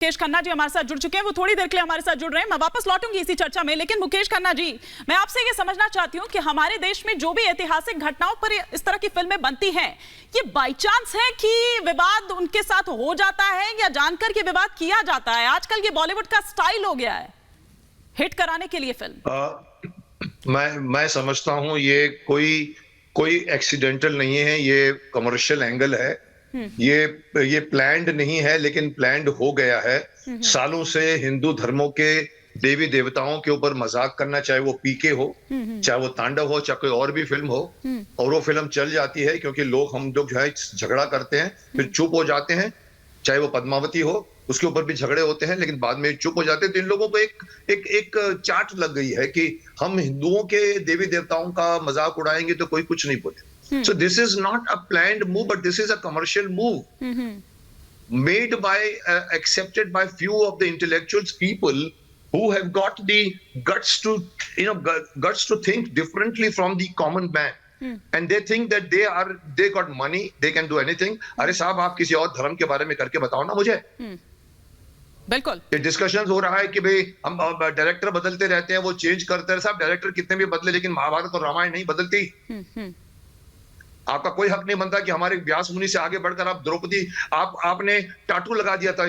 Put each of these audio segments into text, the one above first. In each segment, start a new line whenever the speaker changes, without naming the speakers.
मुकेश खन्ना जी हमारे साथ जुड़ चुके हैं, वो थोड़ी देर के लिए हमारे साथ जुड़ रहे हैं। मैं वापस लौटूंगी इसी चर्चा में, लेकिन मुकेश खन्ना जी, मैं आपसे ये समझना चाहती हूँ कि हमारे देश में जो भी ऐतिहासिक घटनाओं पर इस तरह की फिल्में बनती हैं, ये बाय चांस है कि विवाद उनके साथ हो जाता है या जानकर के विवाद किया जाता है? आजकल ये बॉलीवुड का स्टाइल हो गया है हिट कराने के लिए फिल्म।
मैं समझता हूँ ये कोई एक्सीडेंटल नहीं है, ये कमर्शियल एंगल है। ये प्लान्ड नहीं है, लेकिन प्लान्ड हो गया है। सालों से हिंदू धर्मों के देवी देवताओं के ऊपर मजाक करना, चाहे वो पीके हो, चाहे वो तांडव हो, चाहे कोई और भी फिल्म हो, और वो फिल्म चल जाती है क्योंकि हम लोग जो है झगड़ा करते हैं, फिर चुप हो जाते हैं। चाहे वो पद्मावती हो, उसके ऊपर भी झगड़े होते हैं, लेकिन बाद में चुप हो जाते हैं। तो इन लोगों को एक चाट लग गई है कि हम हिंदुओं के देवी देवताओं का मजाक उड़ाएंगे तो कोई कुछ नहीं बोले। So this is not a planned move, but this is a commercial move made by accepted by few of the intellectuals, people who have got the guts to guts to think differently from the common man. And they think that they got money, they can do anything. अरे साहब, आप किसी और धर्म के बारे में करके बताओ ना मुझे।
बिल्कुल,
ये डिस्कशन हो रहा है कि भाई हम डायरेक्टर बदलते रहते हैं, वो चेंज करते हैं। साहब, डायरेक्टर कितने भी बदले, लेकिन महाभारत और रामायण नहीं बदलती। आपका कोई हक नहीं बनता कि हमारे व्यास मुनि से आगे बढ़कर आप द्रौपदी, आपने टाटू लगा दिया था,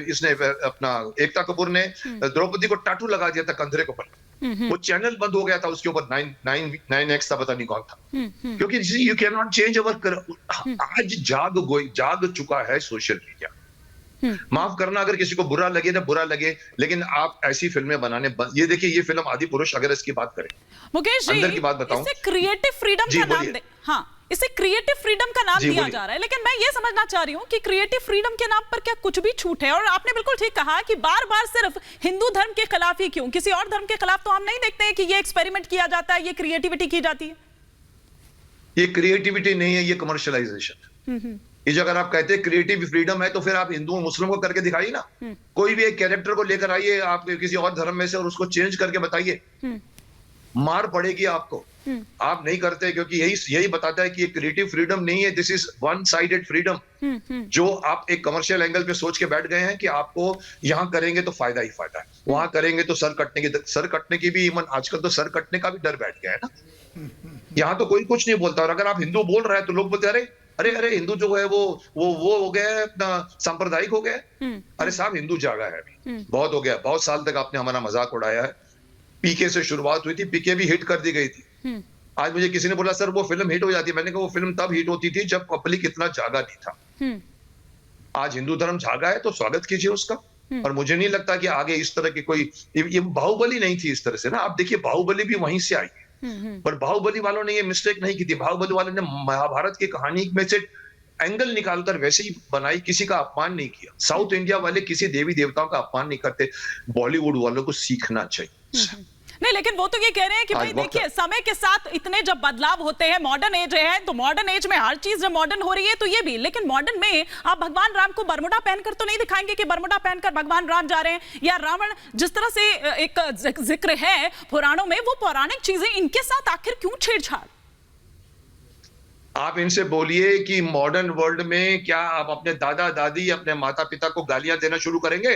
इसने अपना एकता कपूर ने द्रौपदी को टाटू लगा दिया था कंधे के ऊपर। वो चैनल बंद हो गया था उसके ऊपर, 9X था, पता नहीं कौन था। क्योंकि you can not change our. आज जाग चुका है सोशल मीडिया। माफ करना अगर किसी को बुरा लगे ना बुरा लगे, लेकिन आप ऐसी फिल्में बनाने, ये देखिए, ये फिल्म आदि पुरुष, अगर इसकी बात करें,
मुकेश जी,
अंदर की बात बताऊं,
इसे क्रिएटिव फ्रीडम का नाम हाँ, इसे क्रिएटिव फ्रीडम का नाम दिया जा रहा है, लेकिन मैं ये समझना चाह रही हूँ कि क्रिएटिव फ्रीडम के नाम पर क्या कुछ भी छूट है? और आपने बिल्कुल ठीक कहा कि बार बार सिर्फ हिंदू धर्म के खिलाफ ही क्यों, किसी और धर्म के खिलाफ तो हम नहीं देखते हैं कि ये एक्सपेरिमेंट किया जाता है, ये क्रिएटिविटी की जाती है।
ये क्रिएटिविटी नहीं है, ये कमर्शियलाइजेशन। ये जो अगर आप कहते हैं क्रिएटिव फ्रीडम है, तो फिर आप हिंदू मुस्लिम को करके दिखाइए ना। कोई भी एक कैरेक्टर को लेकर आइए आप किसी और धर्म में से, और उसको चेंज करके बताइए, मार पड़ेगी आपको। आप नहीं करते, क्योंकि यही बताता है कि ये क्रिएटिव फ्रीडम नहीं है, this is one sided freedom. जो आप एक कमर्शियल एंगल पे सोच के बैठ गए हैं कि आपको यहां करेंगे तो फायदा ही फायदा है, वहां करेंगे तो सर कटने की भी, इवन आजकल तो सर कटने का भी डर बैठ गया है ना। यहाँ तो कोई कुछ नहीं बोलता, और अगर आप हिंदू बोल रहे हैं तो लोग बोलते हैं अरे हिंदू जो है वो हो गया है, अपना सांप्रदायिक हो गया है। अरे साहब, हिंदू जागा है अभी, बहुत हो गया। बहुत साल तक आपने हमारा मजाक उड़ाया है। पीके से शुरुआत हुई थी, पीके भी हिट कर दी गई थी। आज मुझे किसी ने बोला सर वो फिल्म हिट हो जाती है। मैंने कहा वो फिल्म तब हिट होती थी जब पब्लिक इतना जागा नहीं था। आज हिंदू धर्म जागा है तो स्वागत कीजिए उसका। और मुझे नहीं लगता कि आगे इस तरह की कोई, ये बाहुबली नहीं थी इस तरह से ना। आप देखिए, बाहुबली भी वहीं से आई है, पर बाहुबली वालों ने ये मिस्टेक नहीं की थी। बाहुबली वालों ने महाभारत की कहानी में से एंगल निकालकर वैसे ही बनाई, किसी का अपमान नहीं किया। साउथ इंडिया वाले किसी देवी देवताओं का अपमान नहीं करते। बॉलीवुड वालों को सीखना चाहिए।
नहीं, लेकिन वो तो ये कह रहे हैं कि भाई देखिए, समय के साथ इतने जब बदलाव होते हैं, मॉडर्न एज है, तो मॉडर्न एज में हर चीज जब मॉडर्न हो रही है तो ये भी, लेकिन मॉडर्न में आप भगवान राम को बरमुडा पहनकर तो नहीं दिखाएंगे कि बरमुडा पहनकर भगवान राम जा रहे हैं, या रावण, जिस तरह से एक जिक्र है पुराणों में, वो पौराणिक चीजें, इनके साथ आखिर क्यों छेड़छाड़?
आप इनसे बोलिए कि मॉडर्न वर्ल्ड में क्या आप अपने दादा दादी, अपने माता पिता को गालियां देना शुरू करेंगे?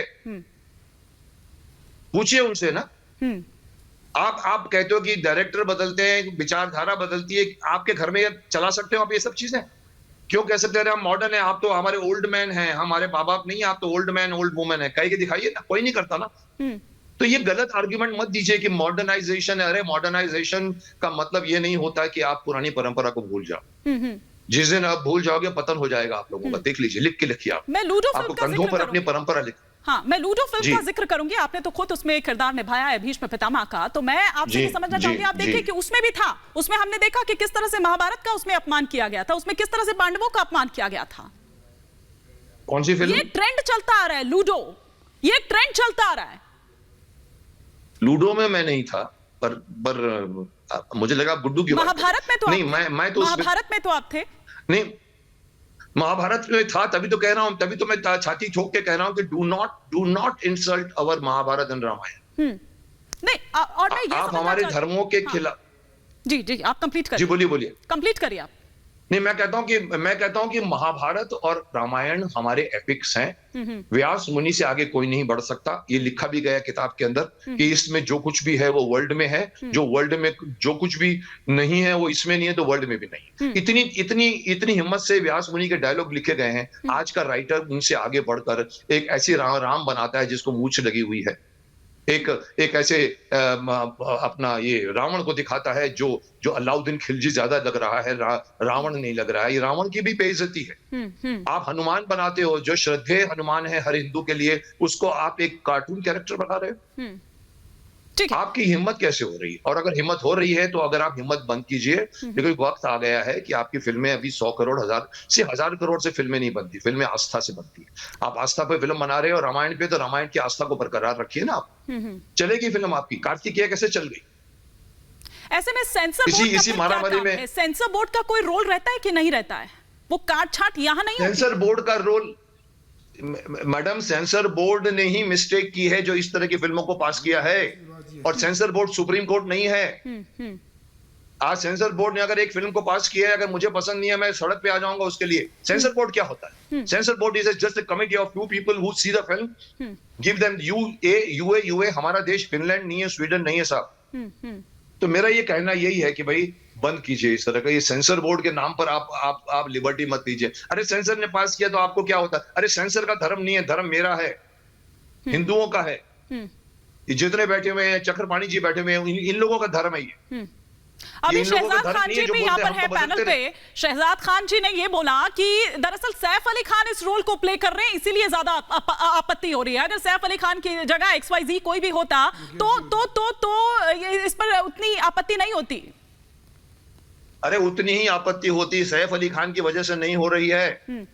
पूछिए उनसे ना। आप कहते हो कि डायरेक्टर बदलते हैं, विचारधारा बदलती है, आपके घर में चला सकते हो आप ये सब चीजें? क्यों कह सकते हैं हम मॉडर्न है, आप तो हमारे ओल्ड मैन हैं, हमारे माँ बाप नहीं, आप तो ओल्ड मैन ओल्ड वुमेन है, कह के दिखाइए ना। कोई नहीं करता ना। तो ये गलत आर्ग्यूमेंट मत दीजिए कि मॉडर्नाइजेशन है। अरे मॉडर्नाइजेशन का मतलब ये नहीं होता कि आप पुरानी परंपरा को भूल जाओ। जिस दिन आप भूल जाओगे पतन हो जाएगा आप लोगों का। देख लीजिए, लिख के लिखिए आप।
मैं लूडो
आपको कंधों पर अपनी परंपरा लिख।
हाँ, मैं लूडो फिल्म का जिक्र करूंगी। आपने तो खुद उसमें एक किरदार निभाया है भीष्म पितामह का, तो मैं आपसे ये समझना चाहूंगी, आप देखिए कि उसमें भी था, उसमें हमने देखा कि किस तरह से महाभारत का उसमें अपमान किया गया था, उसमें किस तरह से पांडवों का अपमान किया गया था।
कौन सी फिल्म?
ये ट्रेंड चलता आ रहा है, लूडो, ये ट्रेंड चलता आ रहा है।
लूडो में मैं नहीं था, पर मुझे लगा गुड्डू की
महाभारत में तो
नहीं, मैं तो
महाभारत में तो आप थे।
नहीं, महाभारत में था, तभी तो कह रहा हूं, तभी तो मैं छाती ठोक के कह रहा हूं कि do not insult our Mahabharat and Ramayan.
नहीं, और मैं ये
आप हमारे धर्मों के खिलाफ।
जी, आप कंप्लीट करिए।
जी बोलिए।
कंप्लीट करिए आप।
नहीं, मैं कहता हूं कि महाभारत और रामायण हमारे एपिक्स हैं। व्यास मुनि से आगे कोई नहीं बढ़ सकता। ये लिखा भी गया किताब के अंदर कि इसमें जो कुछ भी है वो वर्ल्ड में है, जो वर्ल्ड में जो कुछ भी नहीं है वो इसमें नहीं है तो वर्ल्ड में भी नहीं। इतनी इतनी इतनी हिम्मत से व्यास मुनि के डायलॉग लिखे गए हैं। आज का राइटर उनसे आगे बढ़कर एक ऐसी राम बनाता है जिसको मूंछ लगी हुई है। एक ऐसे अपना ये रावण को दिखाता है जो अलाउद्दीन खिलजी ज्यादा लग रहा है, रावण नहीं लग रहा है। ये रावण की भी बेइज्जती है। आप हनुमान बनाते हो, जो श्रद्धेय हनुमान है हर हिंदू के लिए, उसको आप एक कार्टून कैरेक्टर बना रहे हो।
ठीक है।
आपकी हिम्मत कैसे हो रही है? और अगर हिम्मत हो रही है तो अगर आप हिम्मत बंद कीजिए, लेकिन वक्त आ गया है कि आपकी फिल्में अभी 100 करोड़, 1000 करोड़ से फिल्में नहीं बनती, फिल्में आस्था से बनती है। आप आस्था पे फिल्म बना रहे हो, रामायण पे, तो रामायण की आस्था को बरकरार रखिए ना आप। चलेगी फिल्म आपकी। कार्तिकेय कैसे चल गई?
ऐसे में सेंसर बोर्ड
इसी मारामारी में
सेंसर बोर्ड का कोई रोल रहता है कि नहीं रहता है? वो काट छाट यहां नहीं होती?
सेंसर बोर्ड का रोल, मैडम, सेंसर बोर्ड ने ही मिस्टेक की है जो इस तरह की फिल्मों को पास किया है। और सेंसर बोर्ड सुप्रीम कोर्ट नहीं है। आज सेंसर बोर्ड ने अगर एक फिल्म को पास किया है, अगर मुझे पसंद नहीं है, मैं सड़क पे आ जाऊंगा उसके लिए। सेंसर बोर्ड क्या होता है? Censor board is just a committee of 2 people who see the film, give them UA. हमारा देश फिनलैंड नहीं है, स्वीडन नहीं है साहब। तो मेरा ये कहना यही है कि भाई बंद कीजिए इस तरह का। ये सेंसर बोर्ड के नाम पर आप लिबर्टी मत लीजिए। अरे सेंसर ने पास किया तो आपको क्या होता है? अरे सेंसर का धर्म नहीं है, धर्म मेरा है, हिंदुओं का है। ये जितने बैठे हुए हैं, चक्रपाणी जी बैठे हुए हैं, इन लोगों का धर्म है ये।
अभी शहजाद खान जी भी यहाँ पर है पैनल पे। शहजाद खान जी ने ये बोला कि दरअसल सैफ अली खान इस रोल को प्ले कर रहे हैं, इसीलिए ज्यादा आपत्ति हो रही है। अगर सैफ अली खान की जगह XYZ कोई भी होता तो इस पर उतनी आपत्ति नहीं होती।
अरे उतनी ही आपत्ति होती। सैफ अली खान की वजह से नहीं हो रही है।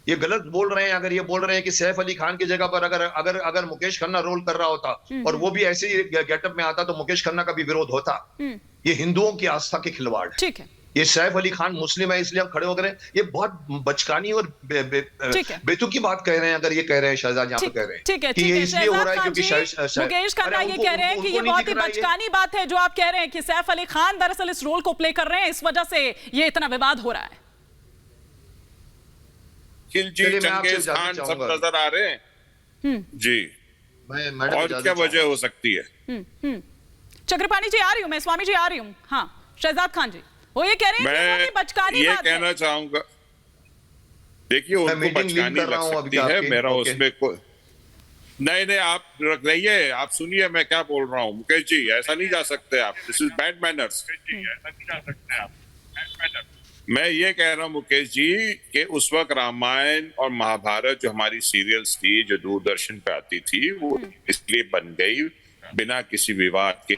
ये गलत बोल रहे हैं। अगर ये बोल रहे हैं कि सैफ अली खान की जगह पर अगर मुकेश खन्ना रोल कर रहा होता और वो भी ऐसे ही गेटअप में आता तो मुकेश खन्ना का भी विरोध होता। ये हिंदुओं की आस्था के खिलवाड़ है।
ठीक है।
ये सैफ अली खान मुस्लिम है इसलिए हम खड़े हो गए। ये बहुत बचकानी और बेतुकी बात कह रहे हैं। अगर ये कह रहे हैं शहजाद यहाँ पे कह रहे हैं कि ये इसलिए हो रहा है क्योंकि
मुकेश खन्ना ये कह रहे हैं कि ये बहुत ही बचकानी बात है जो आप कह रहे हैं कि सैफ अली खान दरअसल इस रोल को प्ले कर रहे हैं, इस वजह से ये इतना विवाद हो रहा है।
खिलजी, चंगेज खान सब नजर आ रहे हैं जी। और क्या वजह हो सकती है?
चक्रपाणी जी आ रही हूँ मैं, स्वामी जी आ रही हूँ। हाँ शहजाद खान जी वो ये कह रहे हैं कि बचकानी
ये
बात
कहना चाहूंगा, देखिए उनको बचकानी लग सकती है, मेरा उसमें कोई नहीं। आप रख रहिए, आप सुनिए मैं क्या बोल रहा हूँ। मुकेश जी ऐसा नहीं जा सकते आप, दिस इज बैड मैनर्स। मैं ये कह रहा हूँ मुकेश जी कि उस वक्त रामायण और महाभारत जो हमारी सीरियल्स थी जो दूरदर्शन पे आती थी वो इसलिए बन गई बिना किसी विवाद के